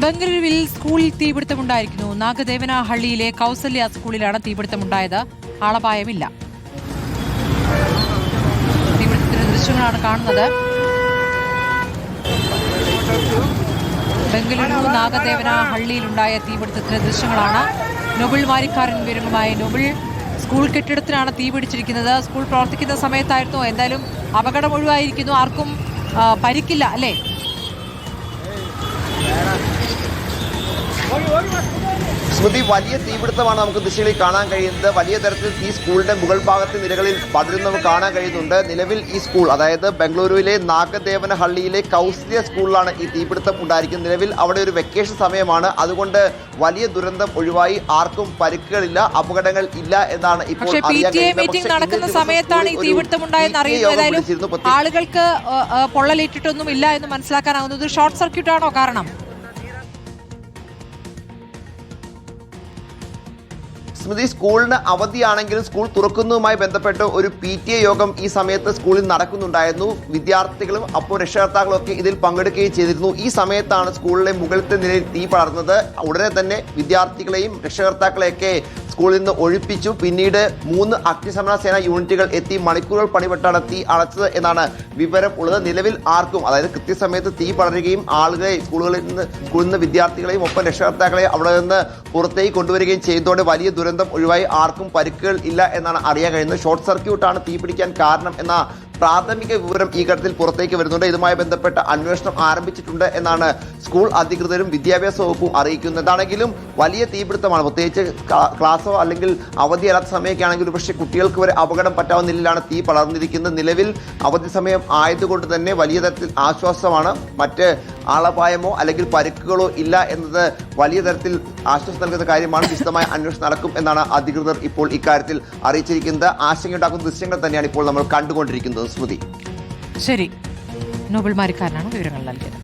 ബംഗളൂരുവിൽ സ്കൂളിൽ തീപിടുത്തമുണ്ടായിരിക്കുന്നു. നാഗദേവനഹള്ളിയിലെ കൗസല്യ സ്കൂളിലാണ് തീപിടുത്തമുണ്ടായത്. ആളപായമില്ല. തീപിടുത്തത്തിന്റെ ദൃശ്യങ്ങളാണ് കാണുന്നത്. ബംഗളൂരു നാഗദേവനഹള്ളിയിലുണ്ടായ തീപിടുത്തത്തിന്റെ ദൃശ്യങ്ങളാണ്. നൊബിൾ മാരിക്കാരൻ വിവരങ്ങളുമായി. നൊബിൾ, സ്കൂൾ കെട്ടിടത്തിനാണ് തീപിടിച്ചിരിക്കുന്നത്. സ്കൂൾ പ്രവർത്തിക്കുന്ന സമയത്തായിരുന്നു. എന്തായാലും അപകടം ഒഴിവായിരിക്കുന്നു. ആർക്കും പരിക്കില്ല അല്ലേ? സ്മൃതി, വലിയ തീപിടുത്തമാണ് നമുക്ക് ദൃശ്യങ്ങളിൽ കാണാൻ കഴിയുന്നത്. വലിയ തരത്തിൽ ഈ സ്കൂളിന്റെ മുകൾ ഭാഗത്തെ നിലകളിൽ പടരുന്നത് നമുക്ക് കാണാൻ കഴിയുന്നുണ്ട്. നിലവിൽ ഈ സ്കൂൾ, അതായത് ബംഗളൂരുവിലെ നാഗദേവനഹള്ളിയിലെ കൗസല്യ സ്കൂളിലാണ് ഈ തീപിടുത്തം ഉണ്ടായിരിക്കുന്നത്. നിലവിൽ അവിടെ ഒരു വെക്കേഷൻ സമയമാണ്. അതുകൊണ്ട് വലിയ ദുരന്തം ഒഴിവായി, ആർക്കും പരിക്കുകളില്ല, അപകടങ്ങൾ ഇല്ല എന്നാണ് ഇപ്പോൾ മീറ്റിംഗ് നടക്കുന്ന സമയത്താണ് ഈ തീപിടുത്തം ഉണ്ടായെന്ന് അറിയുന്നത്. ആളുകൾക്ക് പൊള്ളലേറ്റിട്ടൊന്നും ഇല്ല എന്ന് മനസ്സിലാക്കാനാവുന്നത്. ഷോർട്ട് സർക്യൂട്ട് ആണോ കാരണം? സ്മൃതി, സ്കൂളിന് അവധിയാണെങ്കിലും സ്കൂൾ തുറക്കുന്നതുമായി ബന്ധപ്പെട്ട് ഒരു PTA യോഗം ഈ സമയത്ത് സ്കൂളിൽ നടക്കുന്നുണ്ടായിരുന്നു. വിദ്യാർത്ഥികളും അപ്പോൾ രക്ഷകർത്താക്കളും ഒക്കെ ഇതിൽ പങ്കെടുക്കുകയും ചെയ്തിരുന്നു. ഈ സമയത്താണ് സ്കൂളിലെ മുകളിലത്തെ നിലയിൽ തീ പടർന്നത്. ഉടനെ തന്നെ വിദ്യാർത്ഥികളെയും രക്ഷകർത്താക്കളെയൊക്കെ സ്കൂളിൽ നിന്ന് ഒഴിപ്പിച്ചു. പിന്നീട് 3 അഗ്നിശമന സേന യൂണിറ്റുകൾ എത്തി മണിക്കൂറുകൾ പണിപ്പെട്ടാണ് തീ അടച്ചത് എന്നാണ് വിവരം ഉള്ളത്. നിലവിൽ ആർക്കും, അതായത് കൃത്യസമയത്ത് തീ പടരുകയും ആളുകളെ സ്കൂളിൽ നിന്ന് വിദ്യാർത്ഥികളെയും ഒപ്പം രക്ഷകർത്താക്കളെയും അവിടെ നിന്ന് പുറത്തേക്ക് കൊണ്ടുവരികയും ചെയ്തതോടെ വലിയ ദുരന്തം ഒഴിവായി, ആർക്കും പരിക്കുകൾ ഇല്ല എന്നാണ് അറിയാൻ കഴിയുന്നത്. ഷോർട്ട് സർക്യൂട്ടാണ് തീ പിടിക്കാൻ കാരണം എന്ന പ്രാഥമിക വിവരം ഈ ഘട്ടത്തിൽ പുറത്തേക്ക് വരുന്നുണ്ട്. ഇതുമായി ബന്ധപ്പെട്ട അന്വേഷണം ആരംഭിച്ചിട്ടുണ്ട് എന്നാണ് സ്കൂൾ അധികൃതരും വിദ്യാഭ്യാസ വകുപ്പും അറിയിക്കുന്നത്. എന്താണെങ്കിലും വലിയ തീപിടുത്തമാണ്. പ്രത്യേകിച്ച് ക്ലാസ്സോ അല്ലെങ്കിൽ അവധിയല്ലാത്ത സമയമൊക്കെ ആണെങ്കിൽ പക്ഷേ കുട്ടികൾക്ക് വരെ അപകടം പറ്റാവുന്ന നിലയിലാണ് തീ പടർന്നിരിക്കുന്നത്. നിലവിൽ അവധി സമയം ആയതുകൊണ്ട് തന്നെ വലിയ തരത്തിൽ ആശ്വാസമാണ്. മറ്റ് ആളപായമോ അല്ലെങ്കിൽ പരിക്കുകളോ ഇല്ല എന്നത് വലിയ തരത്തിൽ ആശ്വാസം നൽകുന്ന കാര്യമാണ്. വിശദമായ അന്വേഷണം നടക്കും എന്നാണ് അധികൃതർ ഇപ്പോൾ ഇക്കാര്യത്തിൽ അറിയിച്ചിരിക്കുന്നത്. ആശങ്കയുണ്ടാക്കുന്ന ദൃശ്യങ്ങൾ തന്നെയാണ് ഇപ്പോൾ നമ്മൾ കണ്ടുകൊണ്ടിരിക്കുന്നത്. സ്മൃതി, ശരി. നൊബിൾ മാരിക്കാരനാണ് വിവരങ്ങൾ നൽകിയത്.